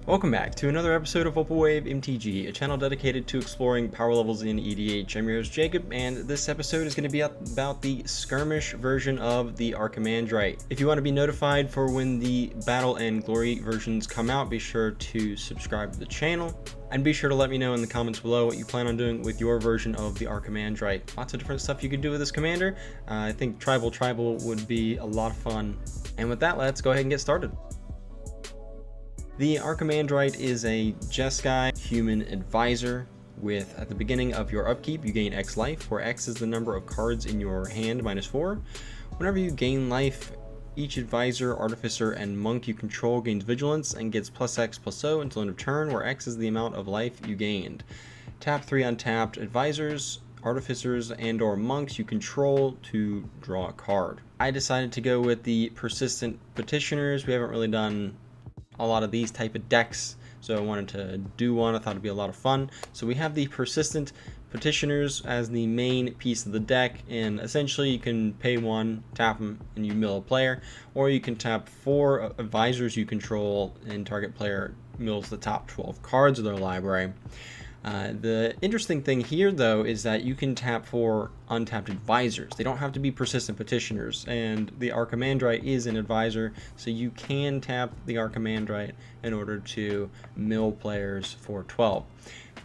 Welcome back to another episode of Opalwave MTG, a channel dedicated to exploring power levels in EDH. I'm your host Jacob, and this episode is going to be about the Skirmish version of the Archimandrite. If you want to be notified for when the Battle and Glory versions come out, be sure to subscribe to the channel. And be sure to let me know in the comments below what you plan on doing with your version of the Archimandrite. Lots of different stuff you could do with this commander. I think Tribal would be a lot of fun. And with that, let's go ahead and get started. The Archimandrite is a Jeskai human advisor with, at the beginning of your upkeep, you gain X life, where X is the number of cards in your hand minus 4. Whenever you gain life, each advisor, artificer, and monk you control gains vigilance and gets plus X plus O until end of turn, where X is the amount of life you gained. Tap 3 untapped advisors, artificers, and or monks you control to draw a card. I decided to go with the persistent petitioners. We haven't really done a lot of these type of decks, so I wanted to do one. I thought it'd be a lot of fun. So we have the persistent petitioners as the main piece of the deck, and essentially you can pay 1, tap them, and you mill a player, or you can tap 4 advisors you control and target player mills the top 12 cards of their library. The interesting thing here, though, is that you can tap 4 untapped advisors. They don't have to be persistent petitioners, and the Archimandrite is an advisor, so you can tap the Archimandrite in order to mill players for 12.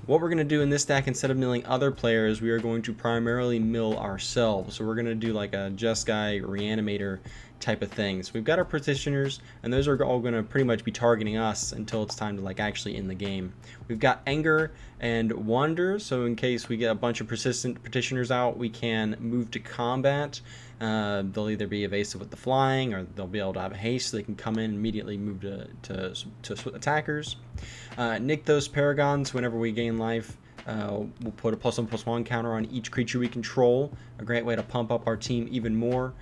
What we're going to do in this deck, instead of milling other players, we are going to primarily mill ourselves. So we're going to do like a Jeskai Reanimator type of thing. So we've got our petitioners, and those are all going to pretty much be targeting us until it's time to like actually end the game. We've got Anger and Wander, so in case we get a bunch of persistent petitioners out, we can move to combat. They'll either be evasive with the flying, or they'll be able to have haste, so they can come in and immediately move to attackers. Nykthos Paragons, whenever we gain life, we'll put a +1/+1 counter on each creature we control. A great way to pump up our team even more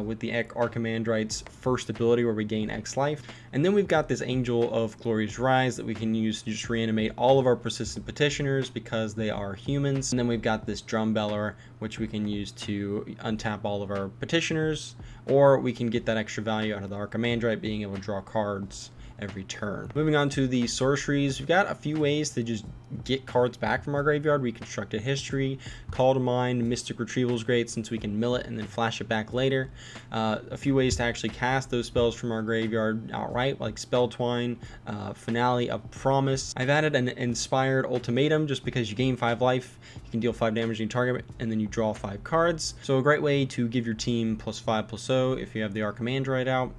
with the Archimandrite's first ability, where we gain X life. And then we've got this Angel of Glory's Rise that we can use to just reanimate all of our persistent petitioners because they are humans. And then we've got this Drumbeller, which we can use to untap all of our petitioners, or we can get that extra value out of the Archimandrite, being able to draw cards every turn. Moving on to the sorceries, we've got a few ways to just get cards back from our graveyard. Reconstructed History, Call to Mind, Mystic Retrieval is great since we can mill it and then flash it back later. A few ways to actually cast those spells from our graveyard outright, like Spell Twine, Finale of Promise. I've added an Inspired Ultimatum just because you gain 5 life, you can deal 5 damage to your target, and then you draw 5 cards. So a great way to give your team +5/+0 if you have the Archimandrite out.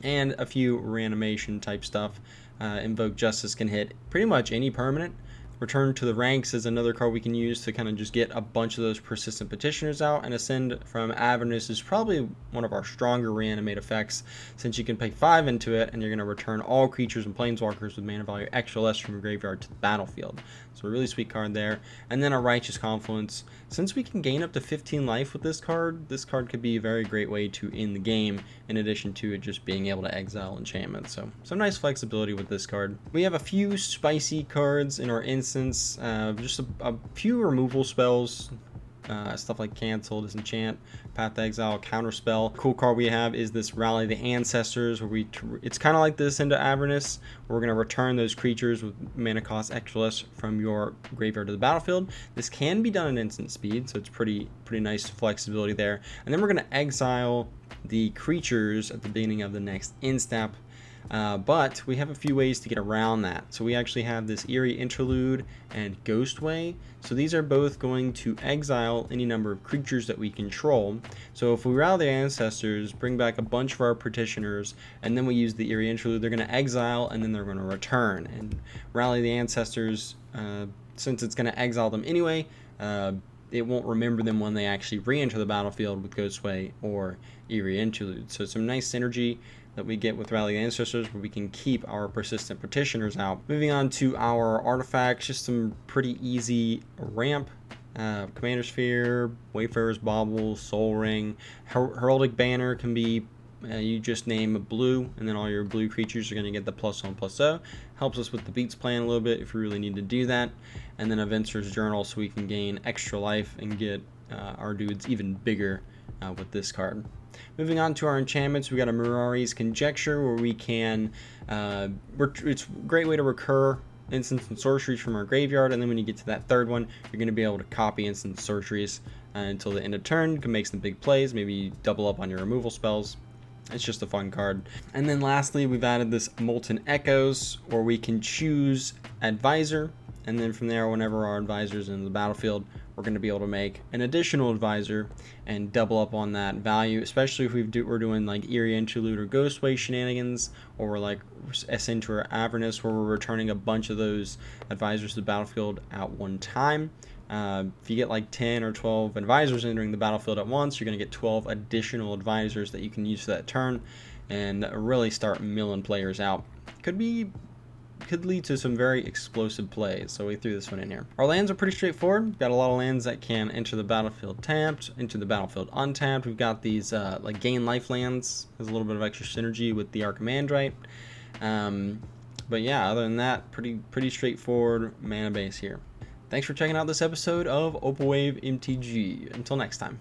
And a few reanimation type stuff. Invoke Justice can hit pretty much any permanent. Return to the Ranks is another card we can use to kind of just get a bunch of those persistent petitioners out. And Ascend from Avernus is probably one of our stronger reanimate effects, since you can pay 5 into it and you're going to return all creatures and planeswalkers with mana value extra less from your graveyard to the battlefield. So a really sweet card there. And then a Righteous Confluence. Since we can gain up to 15 life with this card could be a very great way to end the game, in addition to it just being able to exile enchantments. So some nice flexibility with this card. We have a few spicy cards in our instance, just a few removal spells. Stuff like Cancel, Disenchant, Path to Exile, Counterspell. Cool card we have is this Rally the Ancestors, where it's kind of like this into Avernus, where we're going to return those creatures with mana cost extra less from your graveyard to the battlefield. This can be done at instant speed, so it's pretty nice flexibility there. And then we're going to exile the creatures at the beginning of the next end step. But we have a few ways to get around that. So we actually have this Eerie Interlude and Ghostway. So these are both going to exile any number of creatures that we control. So if we rally the Ancestors, bring back a bunch of our petitioners, and then we use the Eerie Interlude, they're going to exile and then they're going to return. And rally the Ancestors, since it's going to exile them anyway, it won't remember them when they actually re-enter the battlefield with Ghostway or Eerie Interlude. So some nice synergy that we get with Rally the Ancestors, where we can keep our persistent petitioners out. Moving on to our artifacts, just some pretty easy ramp. Commander Sphere, Wayfarer's Bauble, Soul Ring. Heraldic Banner can be, you just name a blue, and then all your blue creatures are going to get the +1/+0. Helps us with the beats plan a little bit if we really need to do that. And then Adventurer's Journal, so we can gain extra life and get our dudes even bigger with this card. Moving on to our enchantments, we got a Mirari's Conjecture, where we can, it's a great way to recur instants and sorceries from our graveyard, and then when you get to that third one, you're going to be able to copy instant sorceries until the end of turn. You can make some big plays, maybe double up on your removal spells. It's just a fun card. And then lastly, we've added this Molten Echoes, where we can choose Advisor, and then from there, whenever our advisor's in the battlefield, we're going to be able to make an additional advisor and double up on that value, especially if we're doing like Eerie Interlude or Ghostway shenanigans, or we're like Ascent or Avernus, where we're returning a bunch of those advisors to the battlefield at one time. If you get like 10 or 12 advisors entering the battlefield at once, you're going to get 12 additional advisors that you can use for that turn and really start milling players out. Could lead to some very explosive plays, so we threw this one in here. Our lands are pretty straightforward. We've got a lot of lands that can enter the battlefield tapped, into the battlefield untapped. We've got these like gain life lands. There's a little bit of extra synergy with the Archimandrite. But yeah, other than that, pretty straightforward mana base here. Thanks for checking out this episode of Opal Wave MTG. Until next time.